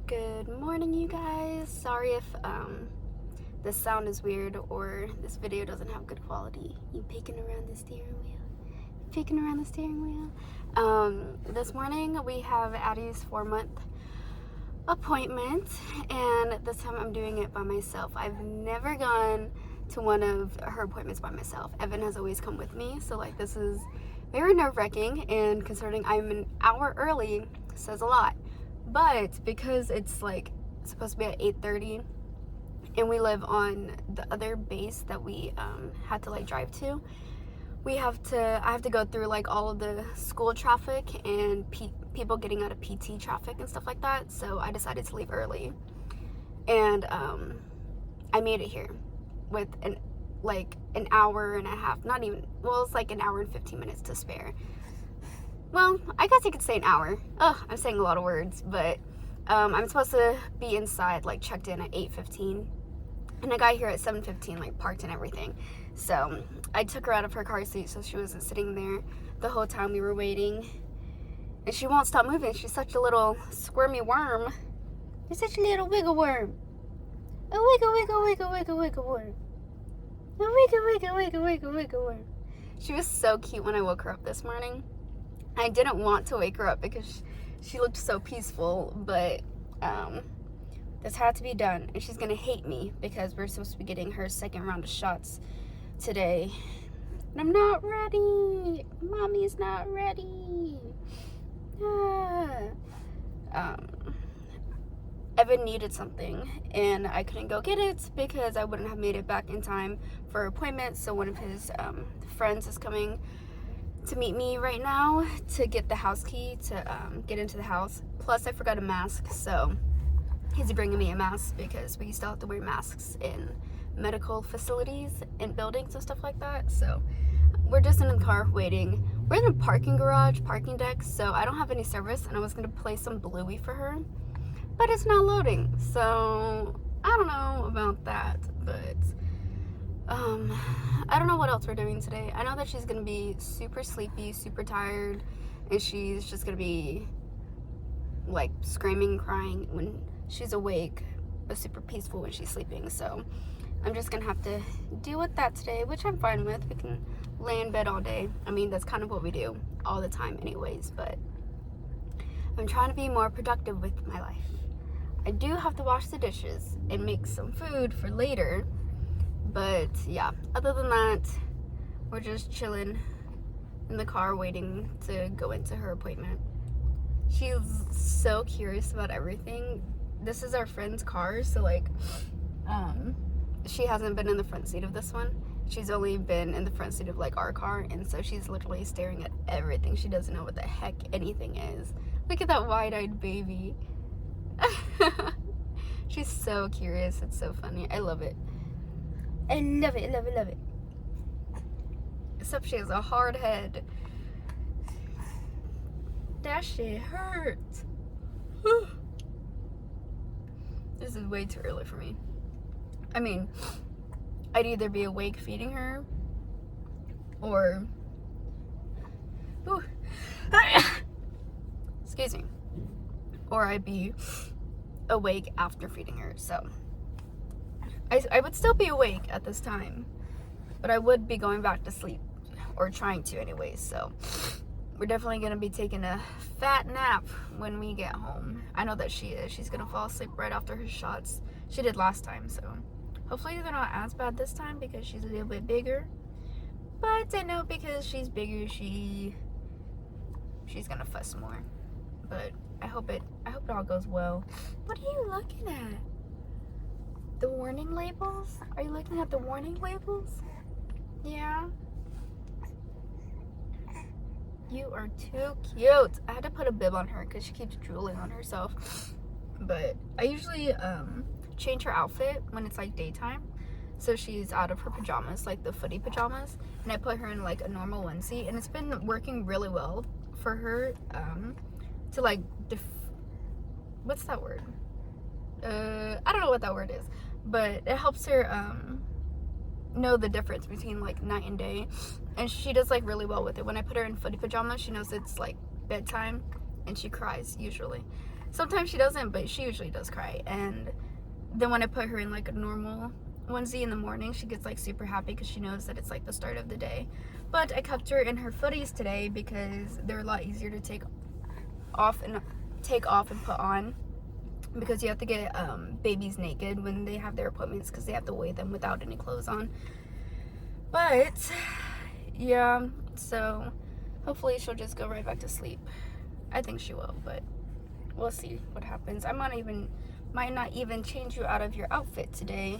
Good morning, you guys. Sorry if the sound is weird or this video doesn't have good quality. You peeking around the steering wheel. Peeking around the steering wheel. This morning we have Addie's 4-month appointment, and this time I'm doing it by myself. I've never gone to one of her appointments by myself. Evan has always come with me, so like this is very nerve-wracking, and considering I'm an hour early says a lot. But because it's like supposed to be at 8:30 and we live on the other base that we had to like drive to, I have to go through like all of the school traffic and people getting out of PT traffic and stuff like that. So I decided to leave early, and I made it here with an hour and a half, not even, well, it's like an hour and 15 minutes to spare. Well, I guess you could say an hour. Oh, I'm saying a lot of words, but I'm supposed to be inside, like checked in at 8:15, and I got here at 7:15, like parked and everything. So I took her out of her car seat so she wasn't sitting there the whole time we were waiting, and she won't stop moving. She's such a little squirmy worm. You're such a little wiggle worm. A wiggle, wiggle, wiggle, wiggle, wiggle worm. A wiggle, wiggle, wiggle, wiggle, wiggle worm. She was so cute when I woke her up this morning. I didn't want to wake her up because she looked so peaceful, but this had to be done. And she's gonna hate me because we're supposed to be getting her second round of shots today. And I'm not ready. Mommy's not ready. Evan needed something and I couldn't go get it because I wouldn't have made it back in time for her appointment. So one of his friends is coming to meet me right now to get the house key to get into the house. Plus I forgot a mask, so he's bringing me a mask because we still have to wear masks in medical facilities and buildings and stuff like that. So we're just in the car waiting. We're in a parking deck, so I don't have any service, and I was gonna play some Bluey for her, but it's not loading, so I don't know about that. But I don't know what else we're doing today. I know that she's gonna be super sleepy, super tired, and she's just gonna be like screaming and crying when she's awake, but super peaceful when she's sleeping. So I'm just gonna have to deal with that today, which I'm fine with. We can lay in bed all day. I mean, that's kind of what we do all the time anyways, but I'm trying to be more productive with my life. I do have to wash the dishes and make some food for later. But yeah, other than that, we're just chilling in the car waiting to go into her appointment. She's so curious about everything. This is our friend's car, so like, she hasn't been in the front seat of this one. She's only been in the front seat of like our car, and so she's literally staring at everything. She doesn't know what the heck anything is. Look at that wide-eyed baby. She's so curious. It's so funny. I love it. I love it, love it, love it. Except she has a hard head. That shit hurts. This is way too early for me. I mean, I'd either be awake feeding her or excuse me, or I'd be awake after feeding her. So I would still be awake at this time, but I would be going back to sleep, or trying to anyways. So we're definitely gonna be taking a fat nap when we get home. I know that she is. She's gonna fall asleep right after her shots. She did last time, so hopefully they're not as bad this time because she's a little bit bigger. But I know because she's bigger, she's gonna fuss more. But I hope it all goes well. What are you looking at? The warning labels? Are you looking at the warning labels? Yeah. You are too cute. I had to put a bib on her because she keeps drooling on herself. But I usually change her outfit when it's like daytime. So she's out of her pajamas, like the footy pajamas. And I put her in like a normal onesie. And it's been working really well for her to like, what's that word? I don't know what that word is. But it helps her know the difference between like night and day, and she does like really well with it. When I put her in footy pajamas, she knows it's like bedtime and she cries usually. Sometimes she doesn't, but she usually does cry. And then when I put her in like a normal onesie in the morning, she gets like super happy because she knows that it's like the start of the day. But I kept her in her footies today because they're a lot easier to take off and put on, because you have to get babies naked when they have their appointments because they have to weigh them without any clothes on. But yeah, so hopefully she'll just go right back to sleep. I think she will, but we'll see what happens. I might not even change you out of your outfit today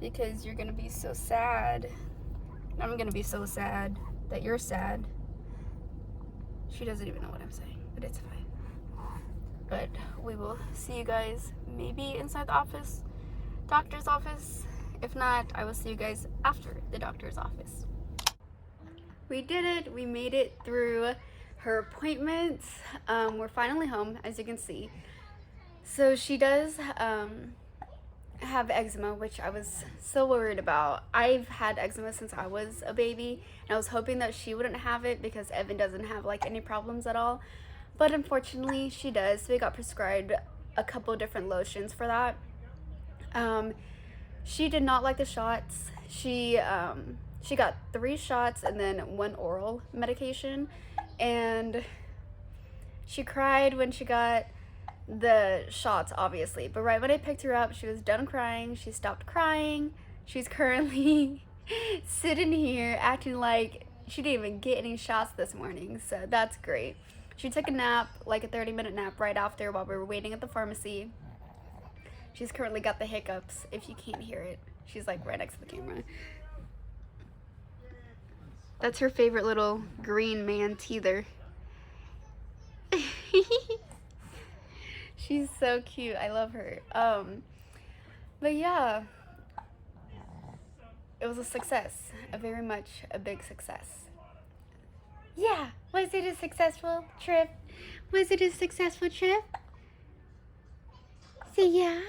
because you're gonna be so sad. I'm gonna be so sad that you're sad. She doesn't even know what I'm saying, but it's fine. But we will see you guys maybe inside the office, doctor's office. If not, I will see you guys after the doctor's office. We did it. We made it through her appointments. We're finally home, as you can see. So she does have eczema, which I was so worried about. I've had eczema since I was a baby, and I was hoping that she wouldn't have it because Evan doesn't have like any problems at all. But unfortunately she does, so we got prescribed a couple different lotions for that. She did not like the shots. She got 3 shots and then 1 oral medication, and she cried when she got the shots, obviously, but right when I picked her up, she was done crying. She stopped crying. She's currently sitting here acting like she didn't even get any shots this morning, so that's great. She took a nap, like a 30-minute nap right after while we were waiting at the pharmacy. She's currently got the hiccups, if you can't hear it. She's like right next to the camera. That's her favorite little green man teether. She's so cute. I love her. But yeah, it was a success. Very much a big success. Yeah, was it a successful trip? Was it a successful trip? Say yeah.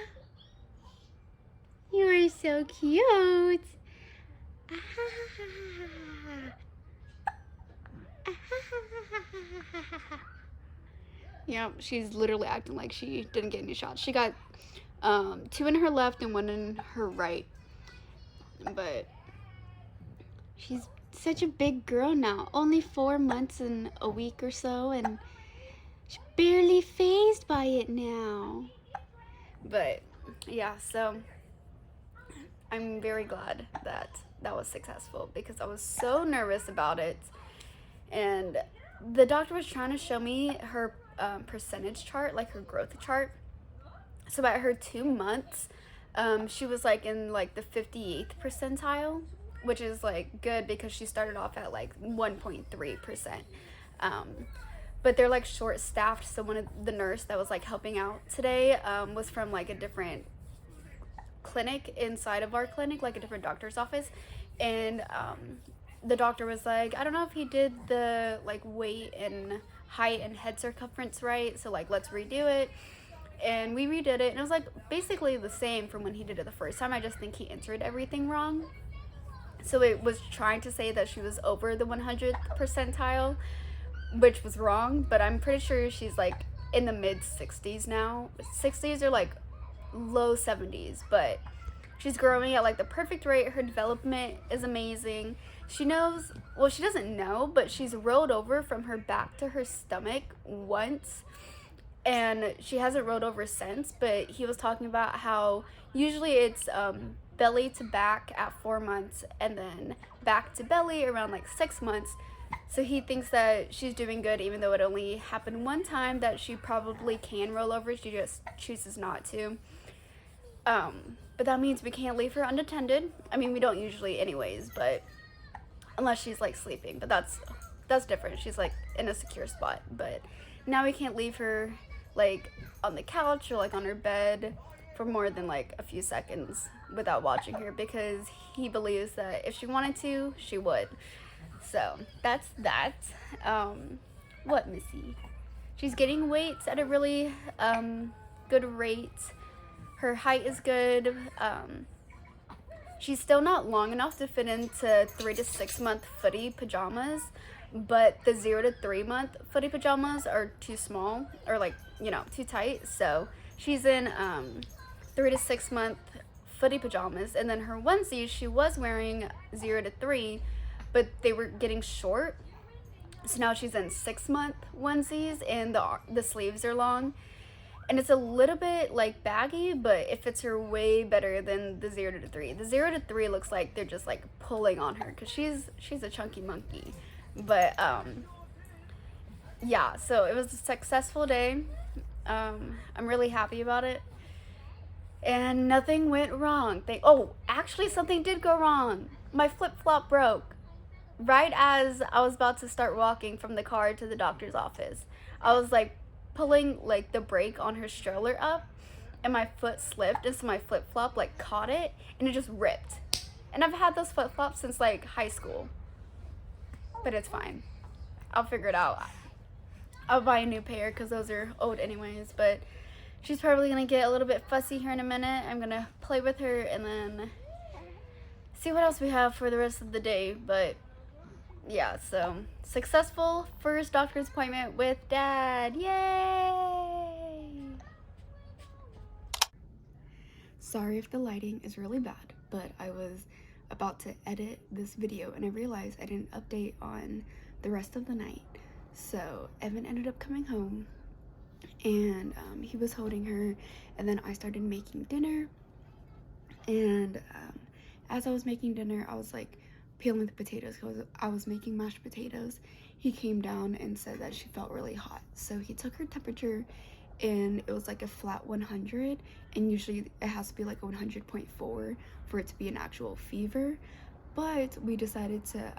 You are so cute. Yeah, she's literally acting like she didn't get any shots. She got 2 in her left and 1 in her right. But she's such a big girl now. Only 4 months and a week or so, and she's barely fazed by it now. But yeah, so I'm very glad that that was successful because I was so nervous about it. And the doctor was trying to show me her percentage chart, like her growth chart. So at her 2 months, she was like in like the 58th percentile, which is like good because she started off at like 1.3%. But they're like short staffed, so one of the nurse that was like helping out today was from like a different clinic inside of our clinic, like a different doctor's office, and the doctor was like, I don't know if he did the like weight and height and head circumference right, so like let's redo it. And we redid it, and it was like basically the same from when he did it the first time. I just think he entered everything wrong. So it was trying to say that she was over the 100th percentile, which was wrong, but I'm pretty sure she's like in the mid 60s now. 60s or like low 70s, but she's growing at like the perfect rate. Her development is amazing. She knows, well, she doesn't know, but she's rolled over from her back to her stomach once, and she hasn't rolled over since. But he was talking about how usually it's belly to back at 4 months and then back to belly around like 6 months. So he thinks that she's doing good, even though it only happened one time, that she probably can roll over. She just chooses not to. But that means we can't leave her unattended. I mean, we don't usually anyways, but unless she's like sleeping, but that's different. She's like in a secure spot. But now we can't leave her like on the couch or like on her bed for more than like a few seconds without watching her, because he believes that if she wanted to, she would. So that's that. What, Missy? She's getting weights at a really good rate. Her height is good. She's still not long enough to fit into 3 to 6 month footy pajamas, but the 0 to 3 month footy pajamas are too small, or like, you know, too tight. So she's in 3 to 6 month footy pajamas, and then her onesies she was wearing 0 to 3, but they were getting short. So now she's in 6 month onesies, and the sleeves are long, and it's a little bit like baggy, but it fits her way better than the 0 to 3. The 0 to 3 looks like they're just like pulling on her because she's a chunky monkey. But yeah, so it was a successful day. I'm really happy about it, and nothing went wrong. Oh, actually, something did go wrong. My flip flop broke right as I was about to start walking from the car to the doctor's office. I was like pulling like the brake on her stroller up, and my foot slipped, and so my flip flop like caught it, and it just ripped. And I've had those flip flops since like high school, but it's fine. I'll figure it out. I'll buy a new pair because those are old anyways. But she's probably gonna get a little bit fussy here in a minute. I'm gonna play with her and then see what else we have for the rest of the day. But yeah, so successful first doctor's appointment with Dad. Yay! Sorry if the lighting is really bad, but I was about to edit this video and I realized I didn't update on the rest of the night. So Evan ended up coming home, and he was holding her, and then I started making dinner. And as I was making dinner, I was like peeling the potatoes because I was making mashed potatoes. He came down and said that she felt really hot, so he took her temperature, and it was like a flat 100, and usually it has to be like a 100.4 for it to be an actual fever. But we decided to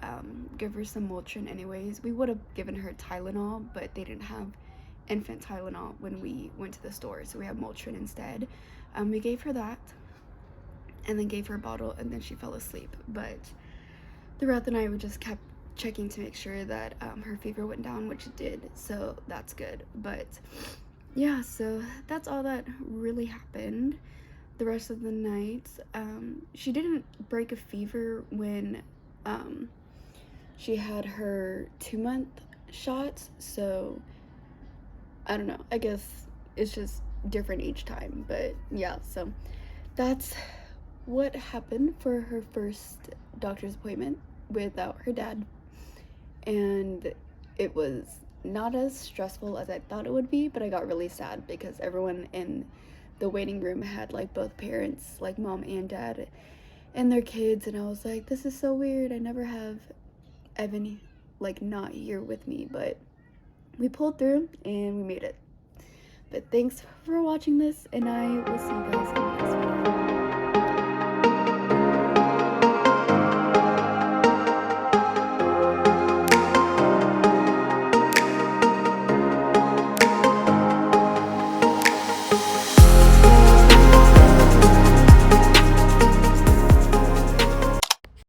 give her some Motrin anyways. We would have given her Tylenol, but they didn't have infant Tylenol when we went to the store, so we have Motrin instead. We gave her that, and then gave her a bottle, and then she fell asleep. But throughout the night, we just kept checking to make sure that her fever went down, which it did, so that's good. But yeah, so that's all that really happened the rest of the night. She didn't break a fever when she had her 2-month shots, so I don't know, I guess it's just different each time. But yeah, so that's what happened for her first doctor's appointment without her dad, and it was not as stressful as I thought it would be, but I got really sad because everyone in the waiting room had like both parents, like mom and dad, and their kids, and I was like, this is so weird. I never have Evan like not here with me, but we pulled through and we made it. But thanks for watching this, and I will see you guys in the next video.